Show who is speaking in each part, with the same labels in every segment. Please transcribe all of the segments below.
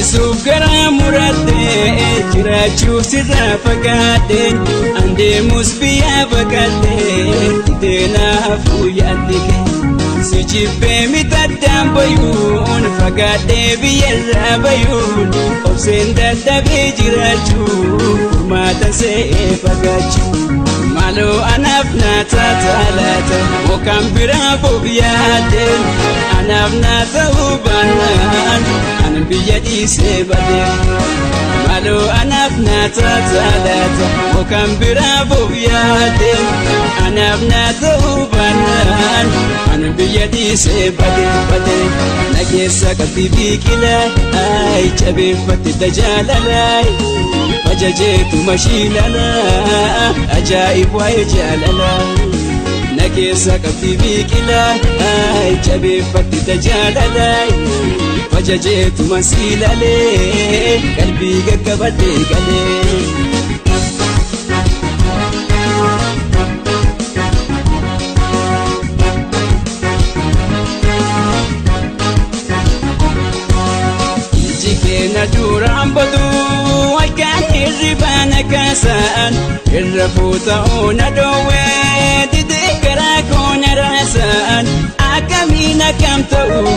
Speaker 1: Deebisuuf garaa murattee jiraachuuf sirraa fagaattee andeemus biyyaa baqattee iteenaafuu yaadde si jibbee mitaddaan bayuun fagaadhee biyyarraa bayuun obseen dadhabee jiraachuu furmaata se'ee fagaachuu maaloo anaaf naata taalaata mookaan biraa bobyaadde anaaf naata hubanaan anan biyya dhiisee badee maaloo anaaf naata taalaata mookaan biraa bobyaadde anaaf naata hubanaan anan biyya dhiisee badee nageessa qabdi biqilaa ay jabeeffatti tajaalalaa fajajeetu mashiilalaa ajaa'ib waa'ee jaalalaa nageessa qabdi biqilaa ay jabeeffatti tajaalalaa fajajeetu masiilalee qalbii gaggabadhee galee. Na duraan badu akkaan hirribana kaasaan irra fuuta'uu na dhoowwee didee garaa koo na raasaan akkamiin akkam ta'uu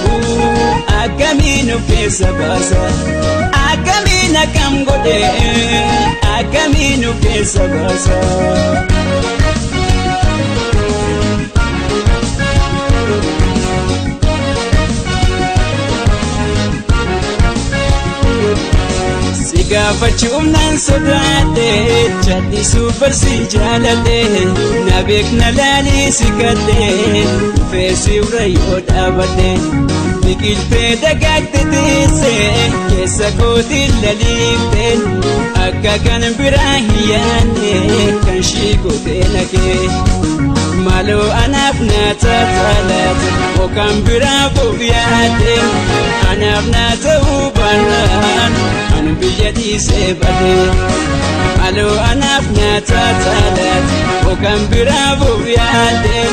Speaker 1: akkamiin of keessa baasa akkamiin akkam godhee akkamiin of keessa baasa. Gaafachuuf naan sodaadhee jallisuuf barsi jaaladhee na beekna laalii si kadhee feesi irra yoo dhaabadhee biqiltee dagaagte teessee keessa kootiin laliiftee akka kan biraa hin yaadne kan shii gootee nagee maaloo anaaf naata taalaata mookaan biraa bobyaadde anaaf naata hubanaan anan biyya dhiisee badee maaloo anaaf naata taalaata mookaan biraa bobyaadde